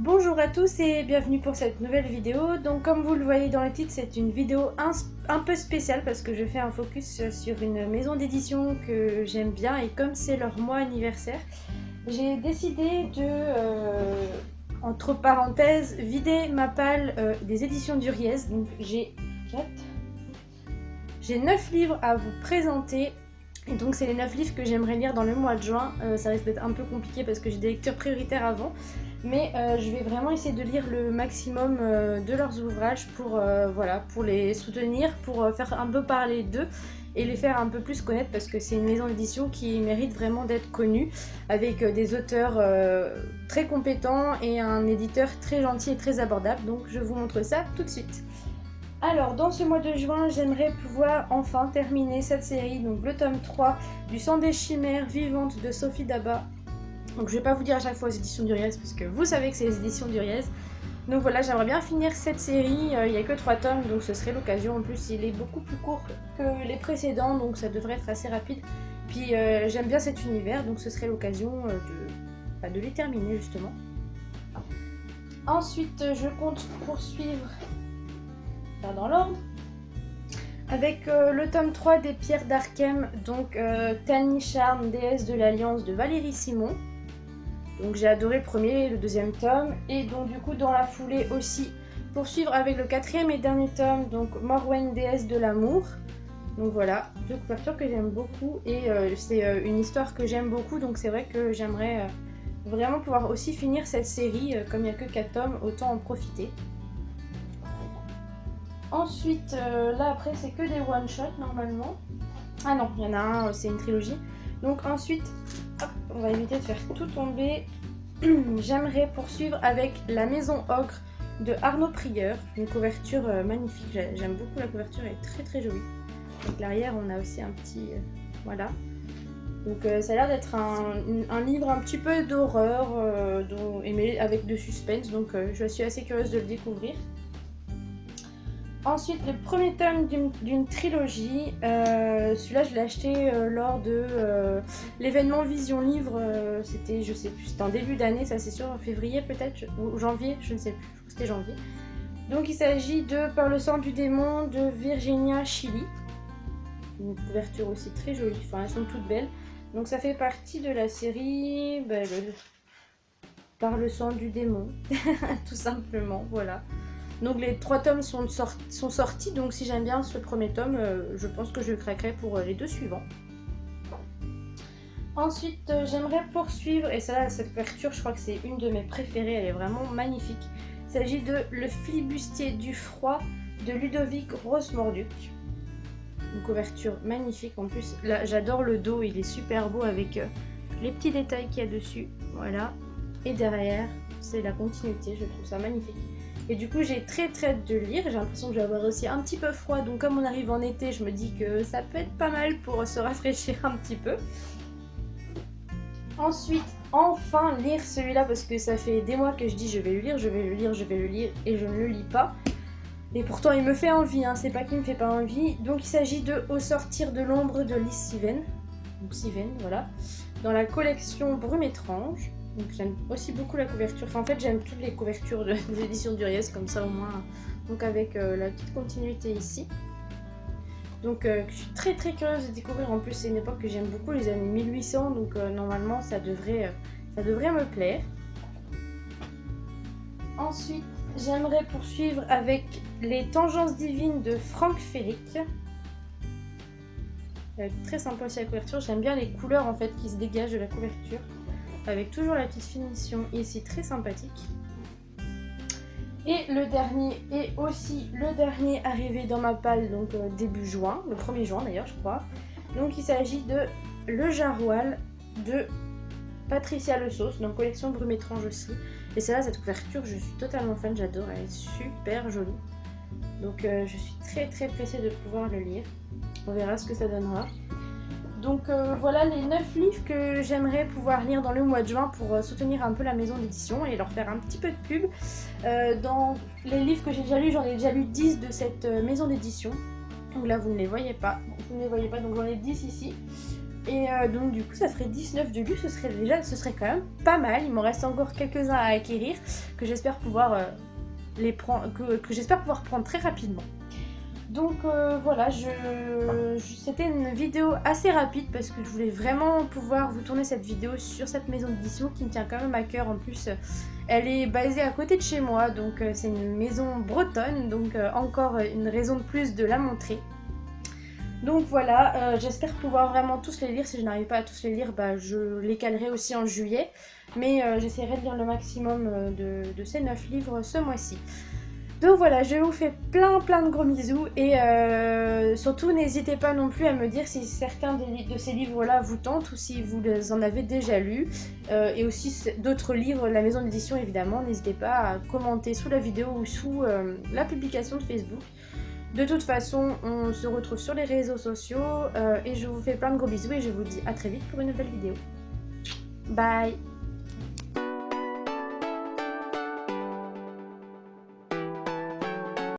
Bonjour à tous et bienvenue pour cette nouvelle vidéo. Donc comme vous le voyez dans le titre, c'est une vidéo un peu spéciale parce que je fais un focus sur une maison d'édition que j'aime bien et comme c'est leur mois anniversaire, j'ai décidé de, entre parenthèses, vider ma palle des éditions Duriez. Donc j'ai 9 livres à vous présenter. Et donc c'est les 9 livres que j'aimerais lire dans le mois de juin. Ça risque d'être un peu compliqué parce que j'ai des lectures prioritaires avant. Mais je vais vraiment essayer de lire le maximum de leurs ouvrages pour, pour les soutenir, pour faire un peu parler d'eux et les faire un peu plus connaître parce que c'est une maison d'édition qui mérite vraiment d'être connue avec des auteurs très compétents et un éditeur très gentil et très abordable. Donc je vous montre ça tout de suite. Alors, dans ce mois de juin, j'aimerais pouvoir enfin terminer cette série, donc le tome 3 du Sang des chimères vivantes de Sophie Daba. Donc je vais pas vous dire à chaque fois aux éditions Duriez parce que vous savez que c'est les éditions Duriez. Donc voilà, j'aimerais bien finir cette série, il n'y a que 3 tomes donc ce serait l'occasion. En plus il est beaucoup plus court que les précédents donc ça devrait être assez rapide. Puis j'aime bien cet univers donc ce serait l'occasion de les terminer justement. Ensuite je compte poursuivre dans l'ordre avec le tome 3 des Pierres d'Arkem, donc Tani Charme, déesse de l'Alliance de Valérie Simon. Donc j'ai adoré le premier et le deuxième tome. Et donc du coup dans la foulée aussi poursuivre avec le quatrième et dernier tome, donc Morwen, déesse de l'amour. Donc voilà, deux couvertures que j'aime beaucoup et c'est une histoire que j'aime beaucoup. Donc c'est vrai que j'aimerais vraiment pouvoir aussi finir cette série. Comme il n'y a que 4 tomes, autant en profiter. Ensuite, là après c'est que des one-shots normalement. Ah non, il y en a un, c'est une trilogie. Donc ensuite, hop, on va éviter de faire tout tomber. J'aimerais poursuivre avec La Maison Ogre de Arnaud Prieur. Une couverture magnifique, j'aime beaucoup la couverture, elle est très très jolie. Donc l'arrière on a aussi un petit... voilà. Donc ça a l'air d'être un livre un petit peu d'horreur, mais avec de suspense. Donc je suis assez curieuse de le découvrir. Ensuite, le premier tome d'une trilogie, celui-là je l'ai acheté lors de l'événement Vision Livre, c'était, je sais plus, c'était en début d'année, ça c'est sûr, en février peut-être, ou janvier, je ne sais plus, je crois que c'était janvier. Donc il s'agit de Par le sang du démon de Virginia Chili, une couverture aussi très jolie, enfin elles sont toutes belles. Donc ça fait partie de la série Par le sang du démon, tout simplement, voilà. Donc les 3 tomes sont sortis, donc si j'aime bien ce premier tome, je pense que je craquerai pour les 2 suivants. Ensuite, j'aimerais poursuivre, et celle-là, cette couverture, je crois que c'est une de mes préférées, elle est vraiment magnifique. Il s'agit de Le flibustier du froid de Ludovic Rosmorduc. Une couverture magnifique, en plus, là j'adore le dos, il est super beau avec les petits détails qu'il y a dessus, voilà. Et derrière, c'est la continuité, je trouve ça magnifique. Et du coup j'ai très hâte de lire, j'ai l'impression que je vais avoir aussi un petit peu froid, donc comme on arrive en été, je me dis que ça peut être pas mal pour se rafraîchir un petit peu. Ensuite, enfin lire celui-là parce que ça fait des mois que je dis je vais le lire, je vais le lire, je vais le lire et je ne le lis pas. Et pourtant il me fait envie, hein, c'est pas qu'il me fait pas envie. Donc il s'agit de Au sortir de l'ombre de Lys Siven, donc Siven, voilà, dans la collection Brume étrange. Donc j'aime aussi beaucoup la couverture, enfin en fait j'aime toutes les couvertures des éditions Duriez comme ça au moins, donc avec la petite continuité ici. Donc je suis très curieuse de découvrir, en plus c'est une époque que j'aime beaucoup, les années 1800, donc normalement ça devrait me plaire. Ensuite j'aimerais poursuivre avec Les Tangences divines de Franck Ferric. Très sympa aussi la couverture, j'aime bien les couleurs en fait qui se dégagent de la couverture. Avec toujours la petite finition ici très sympathique. Et le dernier est aussi le dernier arrivé dans ma palle, donc début juin, le 1er juin d'ailleurs je crois. Donc il s'agit de Le Jarroal de Patricia Le Sauce, donc collection Brume étrange aussi. Et celle-là, cette couverture, je suis totalement fan, j'adore, elle est super jolie. Donc je suis très pressée de pouvoir le lire. On verra ce que ça donnera. Donc voilà les 9 livres que j'aimerais pouvoir lire dans le mois de juin pour soutenir un peu la maison d'édition et leur faire un petit peu de pub. Dans les livres que j'ai déjà lus, j'en ai déjà lu 10 de cette maison d'édition. Donc là vous ne les voyez pas, donc j'en ai 10 ici. Et donc du coup ça ferait 19 de luxe, ce serait quand même pas mal. Il m'en reste encore quelques-uns à acquérir que j'espère pouvoir que j'espère pouvoir prendre très rapidement. Donc voilà, c'était une vidéo assez rapide parce que je voulais vraiment pouvoir vous tourner cette vidéo sur cette maison d'édition qui me tient quand même à cœur. En plus, elle est basée à côté de chez moi, donc c'est une maison bretonne, donc encore une raison de plus de la montrer. Donc voilà, j'espère pouvoir vraiment tous les lire. Si je n'arrive pas à tous les lire, bah, je les calerai aussi en juillet. Mais j'essaierai de lire le maximum de ces 9 livres ce mois-ci. Donc voilà, je vous fais plein de gros bisous et surtout n'hésitez pas non plus à me dire si certains de ces livres-là vous tentent ou si vous les en avez déjà lus. Et aussi d'autres livres de la maison d'édition évidemment, n'hésitez pas à commenter sous la vidéo ou sous la publication de Facebook. De toute façon, on se retrouve sur les réseaux sociaux et je vous fais plein de gros bisous et je vous dis à très vite pour une nouvelle vidéo. Bye!